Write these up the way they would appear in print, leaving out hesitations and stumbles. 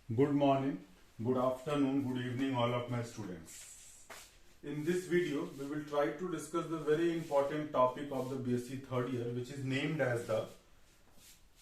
Good morning, good afternoon, good evening, all of my students. In this video, we will try to discuss the very important topic of the BSc third year, which is named as the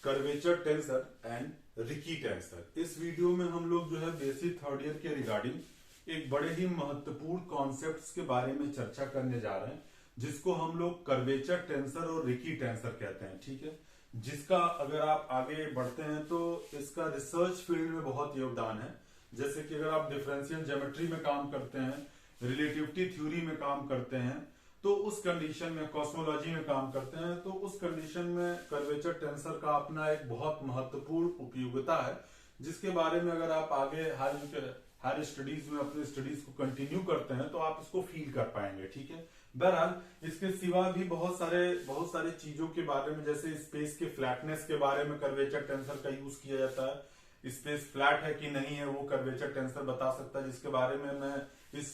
curvature tensor and Ricci tensor. इस video में हम लोग जो है BSc third year के regarding एक बड़े ही महत्वपूर्ण कॉन्सेप्ट्स के बारे में चर्चा करने जा रहे हैं, जिसको हम लोग कर्वेचर टेंसर और रिकी टेंसर कहते हैं। ठीक है, जिसका अगर आप आगे बढ़ते हैं तो इसका रिसर्च फील्ड में बहुत योगदान है। जैसे कि अगर आप डिफरेंशियल ज्योमेट्री में काम करते हैं, रिलेटिविटी थ्योरी में काम करते हैं, तो उस कंडीशन में कॉस्मोलॉजी में काम करते हैं, तो उस कंडीशन में कर्वेचर टेंसर का अपना एक बहुत महत्वपूर्ण उपयोगिता है, जिसके बारे में अगर आप आगे हायर स्टडीज में अपने स्टडीज को कंटिन्यू करते हैं तो आप इसको फील कर पाएंगे। ठीक है, बहरहाल इसके सिवा भी बहुत सारे चीजों के बारे में, जैसे स्पेस के फ्लैटनेस के बारे में कर्वेचर टेंसर का यूज किया जाता है। स्पेस फ्लैट है कि नहीं है वो कर्वेचर टेंसर बता सकता है, जिसके बारे में मैं इस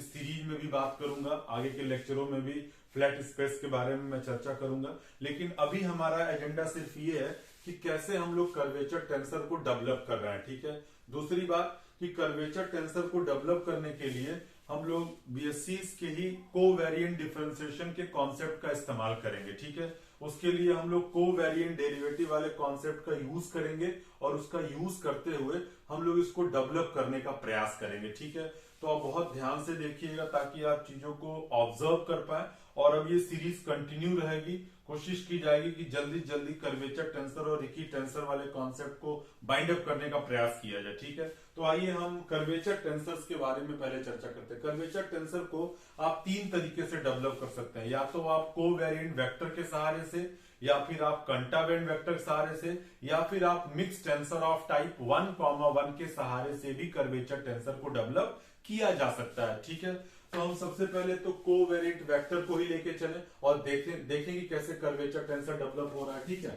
सीरीज में भी बात करूंगा। आगे के लेक्चरों में भी फ्लैट स्पेस के बारे में मैं चर्चा करूंगा, लेकिन अभी हमारा एजेंडा सिर्फ ये है कि कैसे हम लोग कर्वेचर टेंसर को डेवलप कर रहे हैं। ठीक है, दूसरी बात कि कर्वेचर टेंसर को डेवलप करने के लिए हम लोग बीएससी के ही कोवेरिएंट डिफरेंशिएशन के कॉन्सेप्ट का इस्तेमाल करेंगे। ठीक है, उसके लिए हम लोग कोवेरिएंट डेरिवेटिव वाले कॉन्सेप्ट का यूज करेंगे और उसका यूज करते हुए हम लोग इसको डेवलप करने का प्रयास करेंगे। ठीक है, तो आप बहुत ध्यान से देखिएगा ताकि आप चीजों को ऑब्जर्व कर पाए। और अब ये सीरीज कंटिन्यू रहेगी, कोशिश की जाएगी कि जल्दी जल्दी कर्वेचर टेंसर और रिकी टेंसर वाले कॉन्सेप्ट को बाइंड अप करने का प्रयास किया जाए। ठीक है, तो आइए हम कर्वेचर टेंसर्स के बारे में पहले चर्चा करते हैं। कर्वेचर टेंसर को आप तीन तरीके से डेवलप कर सकते हैं, या तो आप कोवेरिएंट वेक्टर के सहारे से, या फिर आप कंटावेंट वेक्टर के सहारे से, या फिर आप मिक्स टेंसर ऑफ टाइप 1,1 के सहारे से भी कर्वेचर टेंसर को डेवलप किया जा सकता है। ठीक है, तो हम सबसे पहले तो कोवेरिएंट वेक्टर को ही लेके चले और देखेंगे कैसे कर्वेचर टेंसर डेवलप हो रहा है। ठीक है,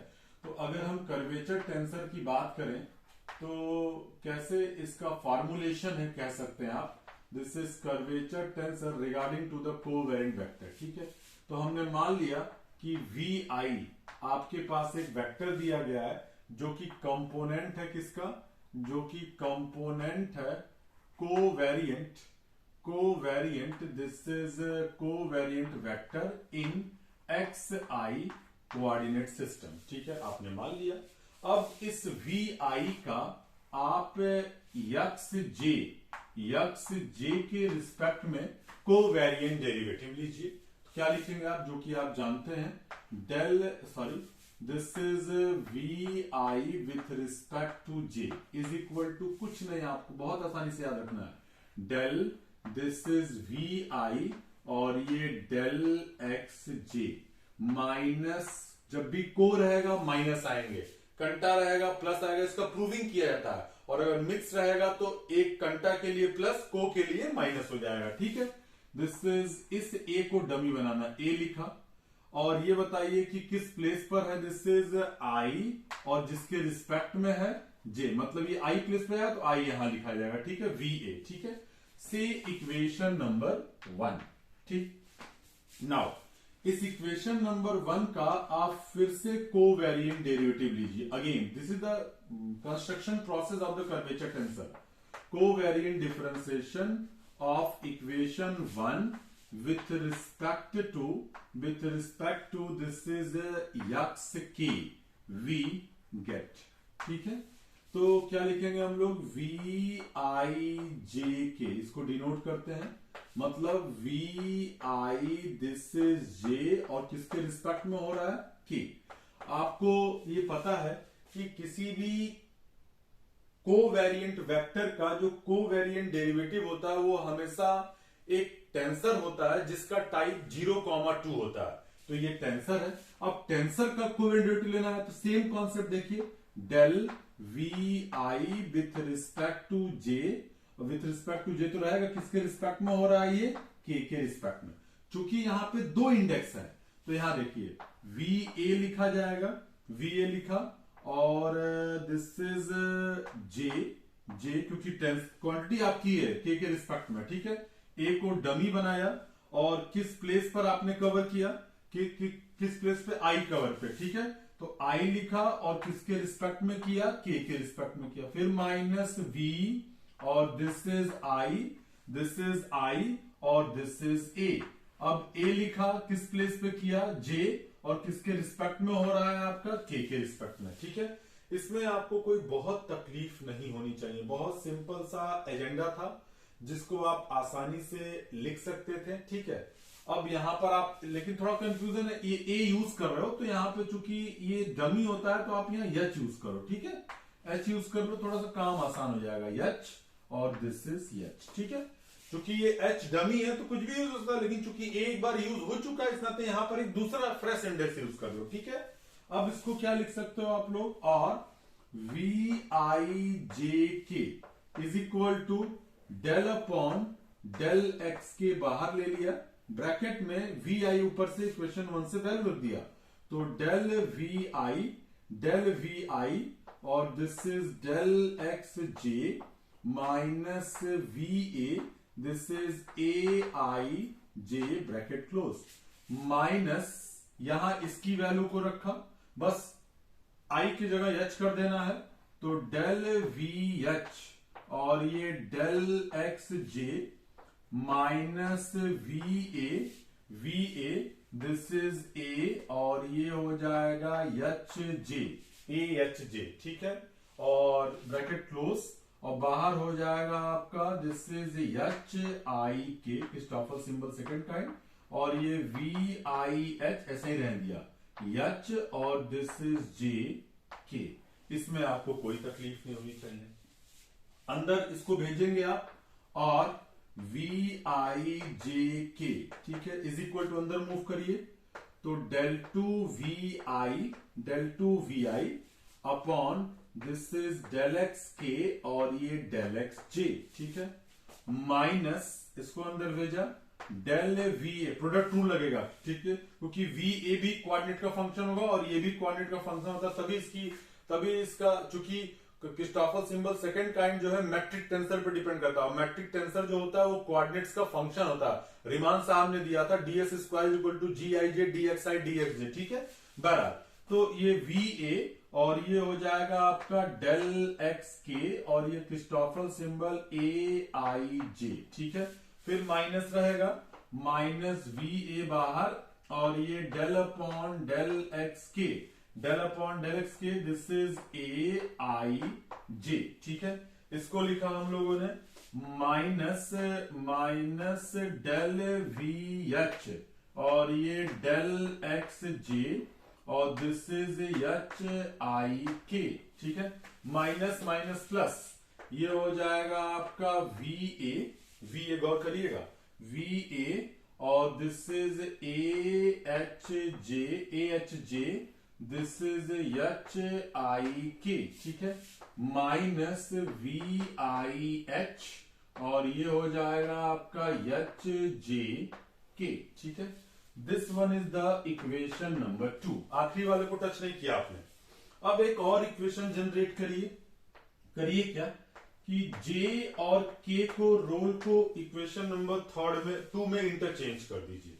तो अगर हम कर्वेचर टेंसर की बात करें तो कैसे इसका फॉर्मुलेशन है, कह सकते हैं आप, this is curvature tensor regarding to the covariant vector. ठीक है, तो हमने मान लिया कि वी आई आपके पास एक वेक्टर दिया गया है जो कि कंपोनेंट है किसका, जो कि कंपोनेंट है covariant this is covariant vector in x I coordinate system. ठीक है, आपने मान लिया। अब इस वी आई का आप यक्स जे के रिस्पेक्ट में कोवेरिएंट डेरिवेटिव लीजिए। तो क्या लिखेंगे आप, जो कि आप जानते हैं, this is V I with respect to J is equal to कुछ नहीं, आपको बहुत आसानी से याद रखना है, del this is V I और ये डेल एक्स जे माइनस, जब भी को रहेगा माइनस आएंगे, कंटा रहेगा प्लस आएगा, इसका प्रूविंग किया जाता है। और अगर मिक्स रहेगा तो एक कंटा के लिए प्लस, को के लिए माइनस हो जाएगा। ठीक है, दिस इज, इस ए को डमी बनाना, ए लिखा, और ये बताइए कि किस प्लेस पर है, दिस इज आई, और जिसके रिस्पेक्ट में है जे, मतलब ये आई प्लेस पे है तो आई यहां लिखा जाएगा। ठीक है, वी ए। ठीक है, से इक्वेशन नंबर 1। ठीक, नाउ इस इक्वेशन नंबर 1 का आप फिर से कोवेरिएंट डेरिवेटिव लीजिए। Again this is the construction process of the curvature tensor, covariant differentiation of equation 1 with respect to this is x के वी गेट। ठीक है, तो क्या लिखेंगे हम लोग, वी आई जे के, इसको डिनोट करते हैं, मतलब वी आई दिस इज जे, और किसके रिस्पेक्ट में हो रहा है, के। आपको ये पता है कि किसी भी कोवेरिएंट वेक्टर का जो कोवेरिएंट डेरिवेटिव होता है वो हमेशा एक टेंसर होता है जिसका टाइप 0,2 होता है। तो ये टेंसर है। अब टेंसर का कोवेरिएंट डेरिवेटिव लेना है तो सेम कॉन्सेप्ट देखिए, del V I with respect to J, with respect to J तो रहेगा किसके रिस्पेक्ट में हो रहा है, ये के रिस्पेक्ट में। चूंकि यहां पे दो इंडेक्स है तो यहां देखिए वी ए लिखा जाएगा, वी ए लिखा, और दिस इज जे क्योंकि क्वांटिटी आपकी है के रिस्पेक्ट में। ठीक है, ए को डमी बनाया और किस प्लेस पर आपने कवर किया, किस प्लेस पे, आई कवर पे। ठीक है, तो I लिखा और किसके रिस्पेक्ट में किया, K के रिस्पेक्ट में किया। फिर माइनस V और दिस इज I और दिस इज A। अब A लिखा किस प्लेस पे किया, J, और किसके रिस्पेक्ट में हो रहा है आपका, K के रिस्पेक्ट में। ठीक है, इसमें आपको कोई बहुत तकलीफ नहीं होनी चाहिए, बहुत सिंपल सा एजेंडा था जिसको आप आसानी से लिख सकते थे। ठीक है, अब यहां पर आप, लेकिन थोड़ा कंफ्यूजन है, ये ए यूज कर रहे हो तो यहाँ पे चूंकि ये डमी होता है तो आप यहाँ एच यूज करो। ठीक है, एच यूज कर लो, थोड़ा सा काम आसान हो जाएगा, एच और दिस इज एच। ठीक है, चूंकि ये एच डमी है तो कुछ भी यूज होता है, लेकिन चूंकि एक बार यूज हो चुका है इस नाते यहाँ पर एक दूसरा फ्रेश इंडेक्स यूज कर लो। ठीक है, अब इसको क्या लिख सकते हो आप लोग, और वी आई जे के is equal to del upon del X के बाहर ले लिया, ब्रैकेट में वी आई ऊपर से इक्वेशन 1 से वैल्यू रख दिया, तो डेल वी आई और this is del X J minus V A, this is A I J bracket close, minus यहां इसकी वैल्यू को रखा, बस आई की जगह एच कर देना है, तो डेल वी एच और ये del X J minus V A this is A और ये हो जाएगा एच जे। ठीक है, और ब्रैकेट क्लोज और बाहर हो जाएगा आपका दिस इज एच आई के, क्रिस्टोफर सिंबल सेकंड काइंड, और ये वी आई एच ऐसे ही रहने दिया एच और दिस इज जे के। इसमें आपको कोई तकलीफ नहीं होनी चाहिए। अंदर इसको भेजेंगे आप और वी आई जे के, ठीक है, इज इक्वल टू अंदर मूव करिए, तो del two V I upon this is del X K और ये डेल एक्स जे। ठीक है, माइनस इसको अंदर भेजा del V A, product rule लगेगा। ठीक है, क्योंकि वी ए भी कोऑर्डिनेट का फंक्शन होगा और ये भी कोऑर्डिनेट का फंक्शन होता है, तभी इसका चूंकि क्रिस्टोफर सिंबल सेकंड काइंड जो है मैट्रिक टेंसर पे डिपेंड करता है। मैट्रिक टेंसर जो होता है वो कोऑर्डिनेट्स का फंक्शन होता है। रिमान साहब ने दिया था ds square equal to G I J D X I D X J. ठीक है, बराबर, तो ये वी ए और ये हो जाएगा आपका डेल एक्स के और ये Christopher symbol A I J. ठीक है, फिर माइनस रहेगा, माइनस वी ए बाहर और ये डेल अपॉन डेल एक्स के, this is A I J. ठीक है, इसको लिखा हम लोगों ने माइनस डेल वी एच और ये डेल एक्स जे और दिस इज एच आई के। ठीक है, माइनस माइनस प्लस, ये हो जाएगा आपका वी ए गौर करिएगा, वी ए और this is A H J this is H I के। ठीक है, माइनस वी आई एच और ये हो जाएगा आपका एच जे के। ठीक है, this one is the equation number 2। आखिरी वाले को टच नहीं किया आपने। अब एक और इक्वेशन जनरेट करिए क्या कि J और K को रोल को इक्वेशन नंबर 2 में इंटरचेंज कर दीजिए।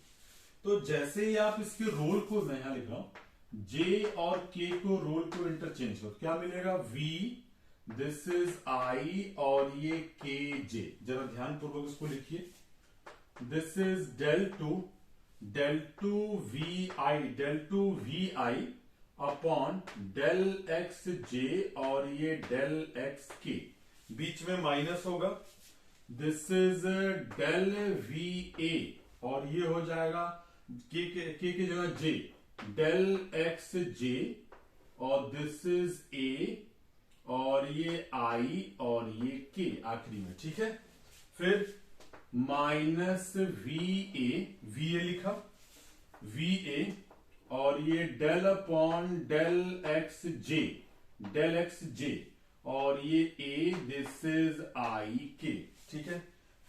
तो जैसे ही आप इसके रोल को, मैं यहां लिख रहा हूं, J और K को रोल को इंटरचेंज करो, क्या मिलेगा, V, दिस इज I और ये K J। जरा ध्यान पूर्वक इसको लिखिए, this is del two V I upon del X J और ये डेल एक्स के, बीच में माइनस होगा, this is del V A और ये हो जाएगा के की जगह जे, डेल एक्स जे और दिस इज ए और ये आई और ये के आखिरी में। ठीक है, फिर माइनस वी ए लिखा, वी ए और ये del upon del X J और ये ए, दिस इज आई के। ठीक है,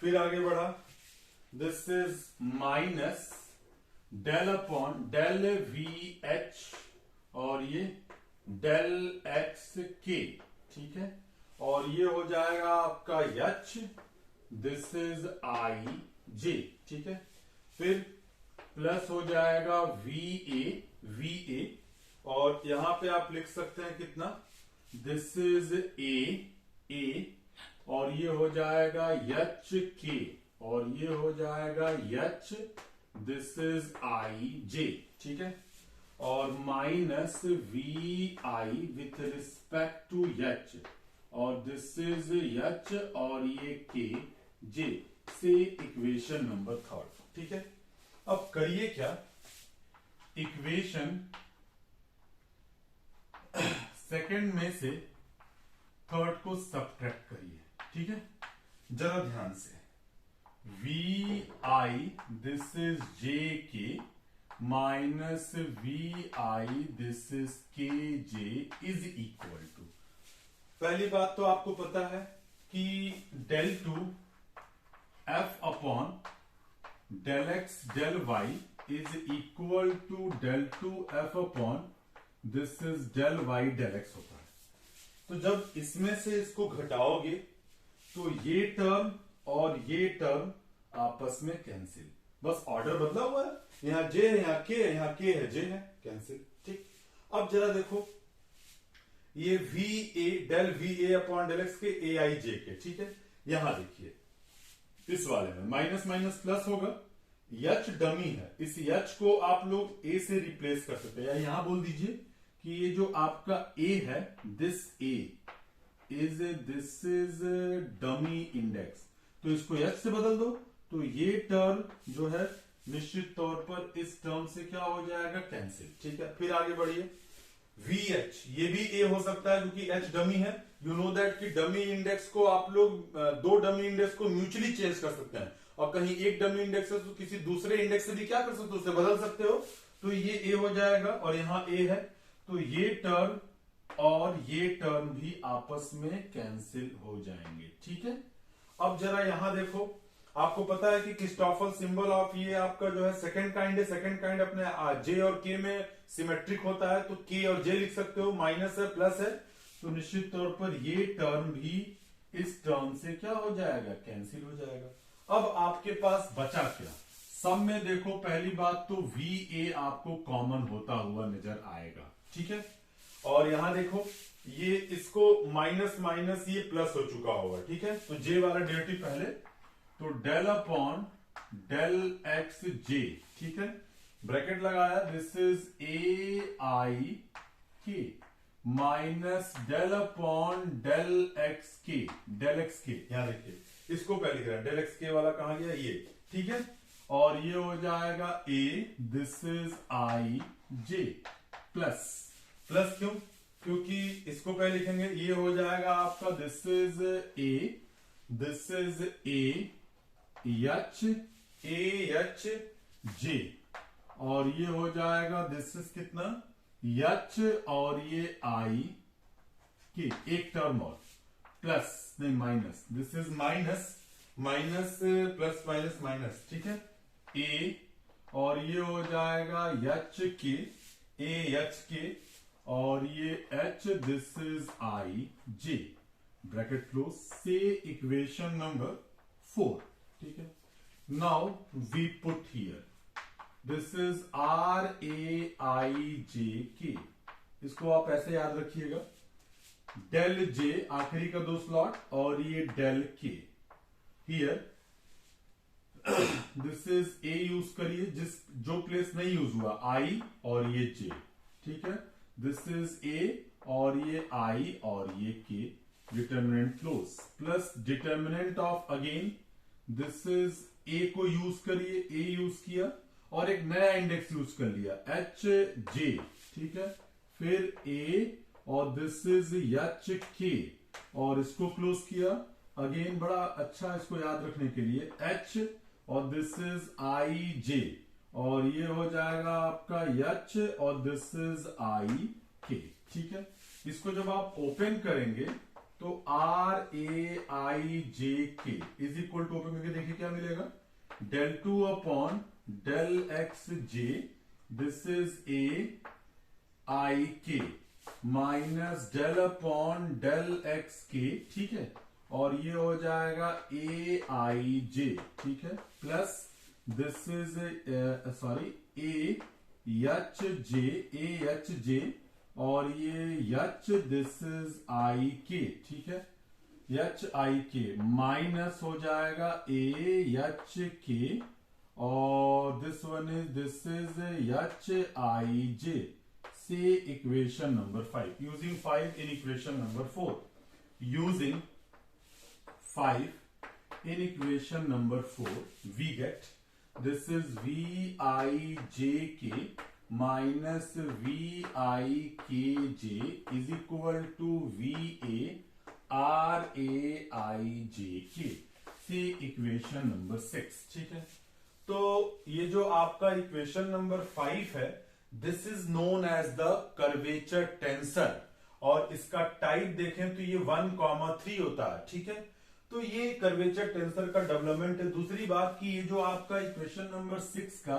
फिर आगे बढ़ा, this is minus del upon del V H और ये डेल एक्स के। ठीक है, और ये हो जाएगा आपका H, this is I J. ठीक है, फिर प्लस हो जाएगा वी ए और यहां पे आप लिख सकते हैं कितना, दिस इज ए और ये हो जाएगा एच के और ये हो जाएगा H, this is I J, ठीक है। और minus V I with respect to H और दिस इज एच और ये के जे से इक्वेशन नंबर थर्ड, ठीक है। अब करिए क्या, इक्वेशन सेकंड में से थर्ड को सब्ट्रैक्ट करिए, ठीक है। जरा ध्यान से, V I this is J K minus V I this is K J is equal to, पहली बात तो आपको पता है कि del two F upon del X del Y is equal to del two F upon this is del Y del X होता है। तो जब इसमें से इसको घटाओगे तो ये टर्म और ये टर्म आपस में कैंसिल, बस ऑर्डर बदला हुआ है, यहां जे है यहां के है, यहां के है जे है, कैंसिल, ठीक। अब जरा देखो, ये V A del V A upon del X K A I J K, ठीक है। यहां देखिए इस वाले में माइनस माइनस प्लस होगा, एच डमी है, इस एच को आप लोग ए से रिप्लेस कर सकते हैं, या यहां बोल दीजिए कि ये जो आपका ए है this A is this is dummy index, तो इसको एच से बदल दो तो ये टर्म जो है निश्चित तौर पर इस टर्म से क्या हो जाएगा, कैंसिल, ठीक है। फिर आगे बढ़िए, वी एच ये भी ए हो सकता है क्योंकि एच डमी है। यू नो दैट कि डमी इंडेक्स को आप लोग दो डमी इंडेक्स को म्यूचुअली चेंज कर सकते हैं, और कहीं एक डमी इंडेक्स है तो किसी दूसरे इंडेक्स से भी क्या कर सकते हो, उसे बदल सकते हो। तो ये ए हो जाएगा और यहां ए है, तो ये टर्म और ये टर्म भी आपस में कैंसिल हो जाएंगे, ठीक है। अब जरा यहां देखो, आपको पता है कि क्रिस्टोफर सिंबल ऑफ ये आपका जो है सेकंड काइंड है, सेकंड काइंड अपने जे और के में सिमेट्रिक होता है, तो के और जे लिख सकते हो, माइनस है प्लस है, तो निश्चित तौर पर ये टर्म भी इस टर्म से क्या हो जाएगा, कैंसिल हो जाएगा। अब आपके पास बचा क्या, सब में देखो पहली बात तो वी ए आपको कॉमन होता हुआ नजर आएगा, ठीक है। और यहां देखो ये इसको माइनस माइनस ये प्लस हो चुका होगा, ठीक है। तो जे वाला डेरिवेटिव पहले, तो del upon del X J, ठीक है, ब्रैकेट लगाया, this is A I K minus del upon del X K, del X K, यहां देखिए इसको पहले लिख रहा है, डेल एक्स के वाला कहां गया, ये, ठीक है। और ये हो जाएगा A, this is I J plus, plus क्यों, क्योंकि इसको पहले लिखेंगे, ये हो जाएगा आपका this is A, this is A H H J, और ये हो जाएगा दिस इज कितना एच और ये आई के, एक टर्म और प्लस नहीं minus, this is minus minus plus minus minus, ठीक है, ए और ये हो जाएगा एच के, ए एच के और ये H, this is I J, bracket close, से इक्वेशन नंबर 4, ठीक है। Now we put here this is R A I J K, इसको आप ऐसे याद रखिएगा, डेल जे आखिरी का 2 स्लॉट और ये डेल के, here this is A use करिए, जो प्लेस नहीं यूज हुआ आई और ये जे, ठीक है, दिस इज ए और ये आई और ये के, determinant close, plus determinant of again, this is ए को यूज करिए, ए यूज किया और एक नया इंडेक्स यूज कर लिया एच जे, ठीक है, फिर ए और दिस इज एच के और इसको क्लोज किया, अगेन बड़ा अच्छा इसको याद रखने के लिए एच और दिस इज आई जे और ये हो जाएगा आपका एच और दिस इज आई के, ठीक है। इसको जब आप ओपन करेंगे तो आर ए आई जे के इज इक्वल टू, ओपन करके देखिए क्या मिलेगा, del two upon del X J, this is A I K minus del upon del X K, ठीक है, और ये हो जाएगा ए आई जे, ठीक है, plus this is sorry A H J, A H J, और ये एच, दिस इज आई के, ठीक है, एच आई के माइनस हो जाएगा ए एच के, और दिस इज एच आई जे, से equation number 5, using 5 in equation number 4, using 5 in equation number 4 we get this is Vijk minus Vikj is equal to Va Raijk से equation number 6, ठीक है। तो ये जो आपका equation number 5 है, this is known as the curvature tensor, और इसका टाइप देखें तो ये 1,3 होता है, ठीक है। तो ये कर्वेचर टेंसर का डेवलपमेंट है। दूसरी बात कि ये जो आपका इक्वेशन नंबर 6 का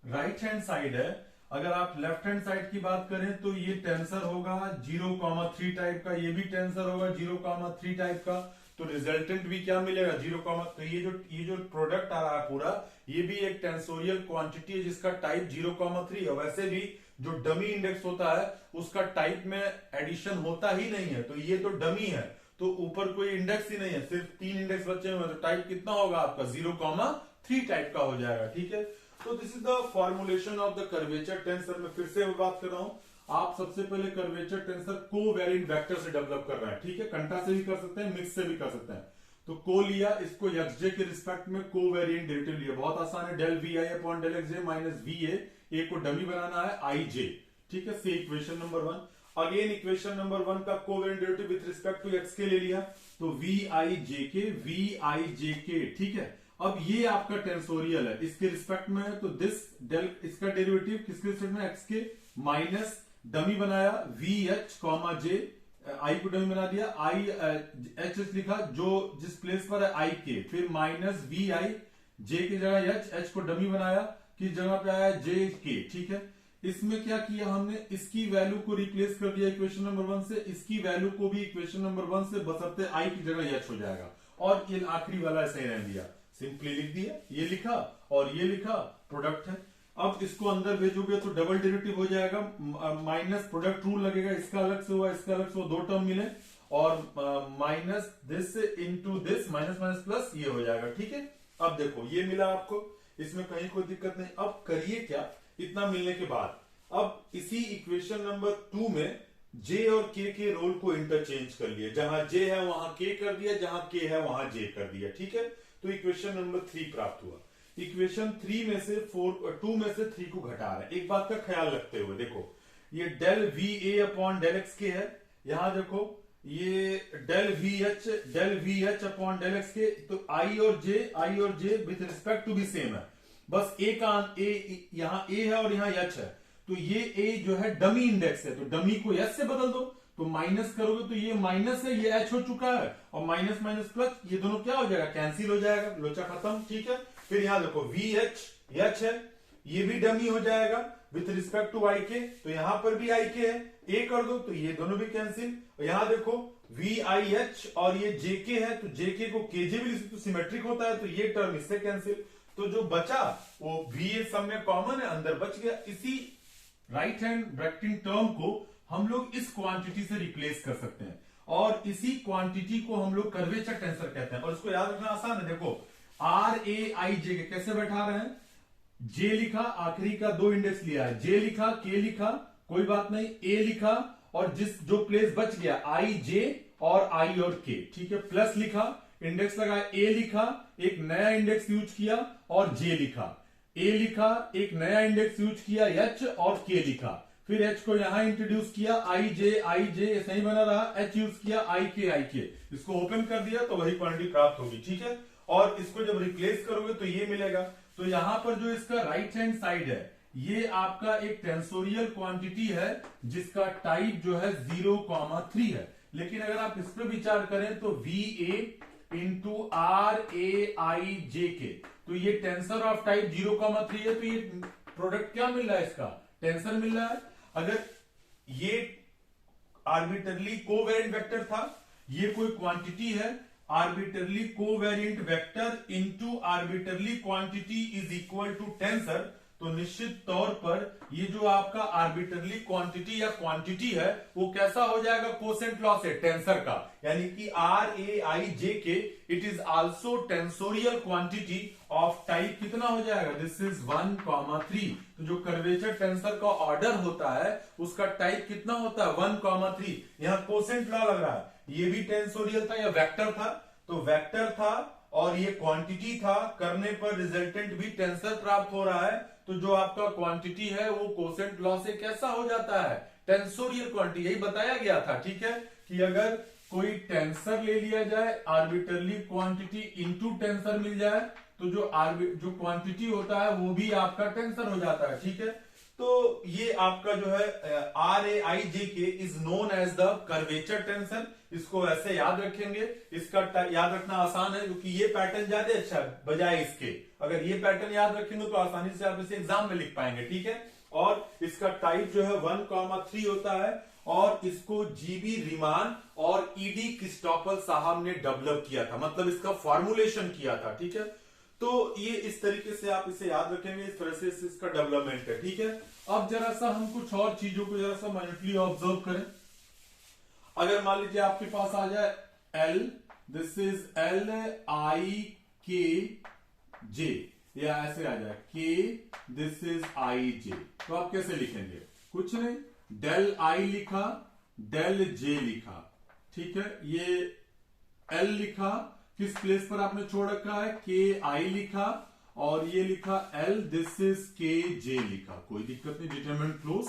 राइट हैंड साइड है, अगर आप लेफ्ट हैंड साइड की बात करें तो ये टेंसर होगा 0,3 टाइप का, ये भी टेंसर होगा 0,3 टाइप का, तो रिजल्टेंट भी क्या मिलेगा 0, तो ये जो प्रोडक्ट आ रहा है पूरा, ये भी एक टेंसोरियल क्वांटिटी है जिसका टाइप 0,3 है। वैसे भी जो डमी इंडेक्स होता है उसका टाइप में एडिशन होता ही नहीं है, तो ये तो डमी है, तो ऊपर कोई इंडेक्स ही नहीं है, सिर्फ 3 इंडेक्स बचे हुए हैं, तो टाइप कितना होगा आपका 0,3 टाइप का हो जाएगा, ठीक है। तो this is the formulation of the curvature tensor. मैं फिर से बात कर रहा हूं, आप सबसे पहले कर्वेचर टेंसर कोवेरिएंट वेक्टर से डेवलप कर रहे हैं, ठीक है, कंटा से भी कर सकते हैं, मिक्स से भी कर सकते हैं। तो को लिया, इसको एक्सजे के रिस्पेक्ट में कोवेरिएंट डेरिवेटिव लिया, बहुत आसान है, del V I upon del X J minus V A को डमी बनाना है आई जे, ठीक है, से equation number 1। Again equation number 1 का covariant derivative with respect to X K ले लिया, तो वी आई जे के, ठीक है। अब ये आपका टेंसोरियल है, इसके रिस्पेक्ट में है, तो दिस डेल, इसका डेरिवेटिव किसके रिस्पेक्ट में, एक्स के, माइनस डमी बनाया वी एच कॉमा जे, आई को डमी बना दिया, आई एच लिखा जो जिस प्लेस पर है आई के, फिर माइनस वी आई जे की जगह एच को डमी बनाया, किस जगह पे आया जे के, ठीक है। इसमें क्या किया हमने, इसकी वैल्यू को रिप्लेस कर दिया इक्वेशन नंबर 1 से, इसकी वैल्यू को भी इक्वेशन नंबर 1 से, बशर्ते आई की जगह एच हो जाएगा, और ये आखिरी वाला ऐसे ही रहने दिया, सिंपली लिख दिया, ये लिखा और ये लिखा, प्रोडक्ट है। अब इसको अंदर भेजोगे तो डबल डेरिवेटिव हो जाएगा, माइनस प्रोडक्ट रूल लगेगा, इसका अलग से हुआ, इसका अलग से हुआ, 2 टर्म मिले, और minus this into this, minus minus plus, ये हो जाएगा, ठीक है। अब देखो ये मिला आपको, इसमें कहीं कोई दिक्कत नहीं। अब करिए क्या, इतना मिलने के बाद अब इसी इक्वेशन नंबर 2 में जे और के रोल को इंटरचेंज कर लिया, जहां जे है वहां के कर दिया, जहां के है वहां जे कर दिया, ठीक है। तो इक्वेशन नंबर 3 प्राप्त हुआ। इक्वेशन 3 में से 2 में से 3 को घटा रहे हैं। एक बात का ख्याल रखते हुए देखो, ये del V A upon del X K है, यहां देखो ये del V H upon del X K, तो आई और J with respect to B same है, बस ए का यहां ए है और यहां एच है, तो ये ए जो है डमी इंडेक्स है, तो डमी को एच से बदल दो, तो माइनस करोगे तो ये माइनस है, ये एच हो चुका है, और माइनस माइनस प्लस, ये दोनों क्या हो जाएगा, कैंसिल हो जाएगा, लोचा खत्म, ठीक है। फिर यहां देखो वी एच है, ये भी डमी हो जाएगा विथ रिस्पेक्ट टू आई के, तो यहां पर भी आई के है, ए कर दो तो ये दोनों भी कैंसिल। यहां देखो वी आई एच और ये जे के है, तो जे के को केजे भी लिख, तो सिमेट्रिक होता है, तो ये टर्म इससे कैंसिल, तो जो बचा वो वी ए सब में कॉमन है, अंदर बच गया। इसी राइट हैंड ब्रैकेटिंग टर्म को हम लोग इस क्वांटिटी से रिप्लेस कर सकते हैं, और इसी क्वांटिटी को हम लोग कर्वेचर टेंसर कहते हैं। और इसको याद रखना आसान है, देखो आर ए आई जे के कैसे बैठा रहे हैं, जे लिखा, आखिरी का 2 इंडेक्स लिया है, जे लिखा, के लिखा, कोई बात नहीं, ए लिखा, और जो प्लेस बच गया आई जे और आई और के, ठीक है, प्लस लिखा, इंडेक्स लगाया, ए लिखा, एक नया इंडेक्स यूज किया और जे लिखा, ए लिखा, एक नया इंडेक्स यूज किया एच और के लिखा, फिर एच को यहां इंट्रोड्यूस किया, आई जे ऐसा ही बना रहा, एच यूज किया, आई के, इसको ओपन कर दिया तो वही क्वांटिटी प्राप्त होगी, ठीक है। और इसको जब रिप्लेस करोगे तो ये मिलेगा। तो यहां पर जो इसका राइट हैंड साइड है, ये आपका एक टेंसोरियल क्वांटिटी है जिसका टाइप जो है 0,3 है, लेकिन अगर आप इस पर विचार करें तो V A into are A I J के, तो ये टेंसर ऑफ टाइप 0,3 है, तो ये प्रोडक्ट क्या मिल रहा है, इसका टेंसर मिल रहा है। अगर ये आर्बिटरली कोवेरिएंट वेक्टर था, ये कोई क्वांटिटी है, arbitrarily covariant vector into arbitrarily quantity is equal to tensor, तो निश्चित तौर पर ये जो आपका आर्बिटरली क्वांटिटी या क्वांटिटी है वो कैसा हो जाएगा, कोसेंट लॉ से, टेंसर का, यानी कि RAIJK it is also tensorial quantity of type कितना हो जाएगा, दिस इज 1,3। तो जो कर्वेचर टेंसर का ऑर्डर होता है उसका टाइप कितना होता है, 1,3। यहां कोसेंट लॉ लग रहा है, ये भी टेंसोरियल था या वेक्टर था, तो वेक्टर था और ये क्वांटिटी था, करने पर रिजल्टेंट भी टेंसर प्राप्त हो रहा है। तो जो आपका क्वांटिटी है वो कोसेंट लॉ से कैसा हो जाता है, टेंसोरियल क्वांटिटी। यही बताया गया था, ठीक है, कि अगर कोई टेंसर ले लिया जाए, आर्बिटरली क्वांटिटी इनटू टेंसर मिल जाए, तो जो क्वांटिटी होता है वो भी आपका टेंसर हो जाता है, ठीक है। तो ये आपका जो है RAIJK is known as the curvature tensor. इसको ऐसे याद रखेंगे, इसका याद रखना आसान है क्योंकि ये पैटर्न ज्यादा अच्छा है बजाय इसके। अगर ये पैटर्न याद रखेंगे तो आसानी से आप इसे एग्जाम में लिख पाएंगे, ठीक है। और इसका टाइप जो है 1,3 होता है और इसको जीबी रीमान और ED क्रिस्टोफल साहब ने डेवलप किया था, मतलब इसका फॉर्मुलेशन किया था, ठीक है। तो ये इस तरीके से आप इसे याद रखेंगे, इस तरह से इसका डेवलपमेंट है, ठीक है। अब जरा सा हम कुछ और चीजों को जरा सा माइन्यूटली ऑब्जर्व करें। अगर मान लीजिए आपके पास आ जाए L, दिस इज LIKJ, या ऐसे आ जाए K, दिस इज IJ, तो आप कैसे लिखेंगे, कुछ नहीं, डेल I लिखा, डेल J लिखा, ठीक है। ये L लिखा, किस प्लेस पर आपने छोड़ रखा है, KI लिखा, और ये लिखा L, दिस इज KJ लिखा, कोई दिक्कत नहीं, डिटरमिनेंट क्लोज।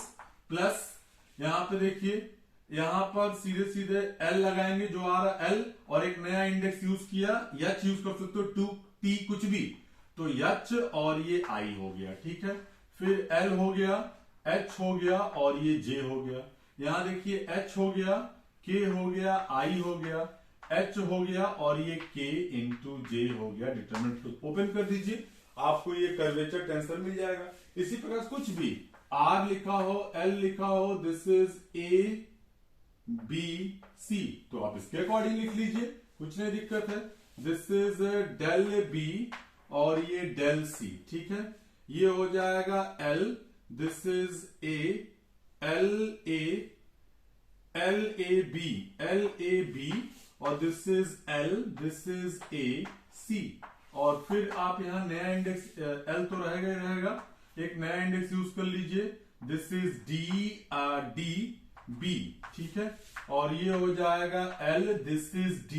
प्लस यहां पे देखिए, यहां पर सीधे सीधे L लगाएंगे, जो आ रहा L, और एक नया इंडेक्स यूज किया, H यूज कर सकते हो, 2T कुछ भी, तो H और ये I हो गया, ठीक है। फिर L हो गया, H हो गया, और ये J हो गया। यहां देखिए H हो गया, K हो गया, I हो गया, H हो गया, और ये K इंटू J हो गया। डिटरमिनेंट ओपन कर दीजिए, आपको ये कर्वेचर टेंसर मिल जाएगा। इसी प्रकार कुछ भी R लिखा हो, L लिखा हो, दिस इज ABC, तो आप इसके अकॉर्डिंग लिख लीजिए, कुछ नहीं दिक्कत है। दिस इज डेल B और ये डेल C, ठीक है। ये हो जाएगा L, दिस इज LAB, और this is L, this is AC, और फिर आप यहां नया इंडेक्स L तो रहेगा ही रहेगा, एक नया इंडेक्स यूज कर लीजिए, दिस इज DB, ठीक है। और ये हो जाएगा L, this is D,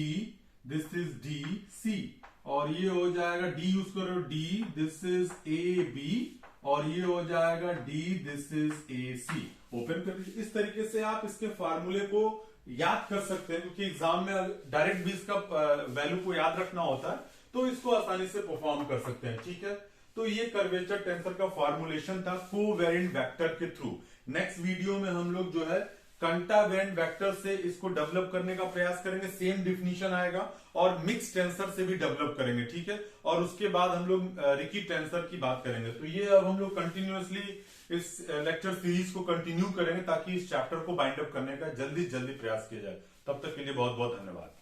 this is DC, और ये हो जाएगा D यूज करो, D, दिस इज AB, और ये हो जाएगा D, this is AC। Open कर दीजिए। इस तरीके से आप इसके फार्मूले को याद कर सकते हैं, क्योंकि एग्जाम में डायरेक्ट भी इसका वैल्यू को याद रखना होता है, तो इसको आसानी से परफॉर्म कर सकते हैं, ठीक है। तो ये कर्वेचर टेंसर का फॉर्मुलेशन था कोवेरिएंट वेक्टर के थ्रू। नेक्स्ट वीडियो में हम लोग जो है कंटावेरिएंट वेक्टर से इसको डेवलप करने का प्रयास करेंगे, सेम डिफिनीशन आएगा, और मिक्स टेंसर से भी डेवलप करेंगे, ठीक है। और उसके बाद हम लोग रिकी टेंसर की बात करेंगे। तो ये अब हम लोग कंटिन्यूअसली इस लेक्चर सीरीज को कंटिन्यू करेंगे ताकि इस चैप्टर को बाइंड अप करने का जल्दी जल्दी प्रयास किया जाए। तब तक के लिए बहुत बहुत धन्यवाद।